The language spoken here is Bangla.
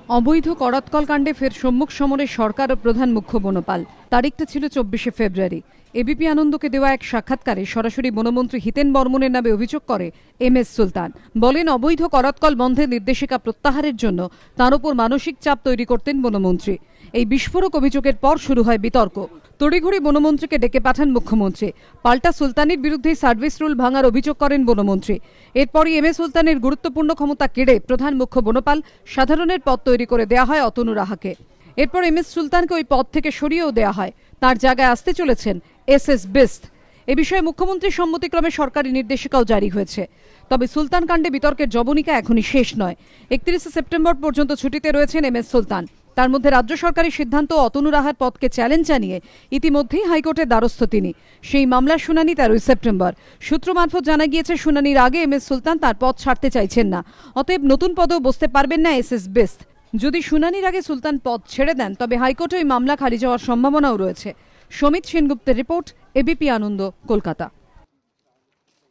অবৈধ করাতকল কাণ্ডে ফের সম্মুখ সমরে সরকার ও প্রধান মুখ্য বনপাল। তারিখটা ছিল 24শে ফেব্রুয়ারি। এবিপি আনন্দকে দেওয়া এক সাক্ষাৎকারে সরাসরি বনমন্ত্রী হিতেন বর্মনের নামে অভিযোগ করে এমএস সুলতান। বলেন, অবৈধ করাতকল বন্ধের নির্দেশিকা প্রত্যাহারের জন্য তার উপর মানসিক চাপ তৈরি করতেন বনমন্ত্রী। এই বিস্ফোরক অভিযোগের পর শুরু হয় বিতর্ক। তড়িঘড়ি বনমন্ত্রীকে ডেকে পাঠান মুখ্যমন্ত্রী। পাল্টা সুলতানির বিরুদ্ধে সার্ভিস রুল ভাঙার অভিযোগ করেন বনমন্ত্রী। এরপরই এমএস সুলতানের গুরুত্বপূর্ণ ক্ষমতা কেড়ে প্রধান মুখ্য বনপাল সাধারণের পদ তৈরি করে দেয়া হয় অতনু রাহাকে। এরপর এমএস সুলতানকে ওই পদ থেকে সরিয়েও দেয়া হয়। তার জায়গায় আসতে চলেছেন এসএস বিস্ত। এ বিষয়ে মুখ্যমন্ত্রীর সম্মতিক্রমে সরকারি নির্দেশিকাও জারি হয়েছে। তবে সুলতান কাণ্ডে বিতর্কের জবনিকা এখনই শেষ নয়। 31শে সেপ্টেম্বর পর্যন্ত ছুটিতে রয়েছেন এমএস সুলতান। তার মধ্যে রাজ্য সরকারের সিদ্ধান্ত অতনু রাহার পদকে চ্যালেঞ্জ জানিয়ে ইতিমধ্যেই হাইকোর্টের দ্বারস্থ তিনি। সেই মামলার শুনানি 13 সেপ্টেম্বর। সূত্র মারফত জানা গিয়েছে, শুনানির আগে এমএস সুলতান তার পদ ছাড়তে চাইছেন না। অতএব নতুন পদেও বসতে পারবেন না এসএস বিস্ত। যদি শুনানির আগে সুলতান পদ ছেড়ে দেন, তবে হাইকোর্টে ওই মামলা খারিজ হওয়ার সম্ভাবনাও রয়েছে। সমিত সেনগুপ্তের রিপোর্ট, এবিপি আনন্দ, কলকাতা।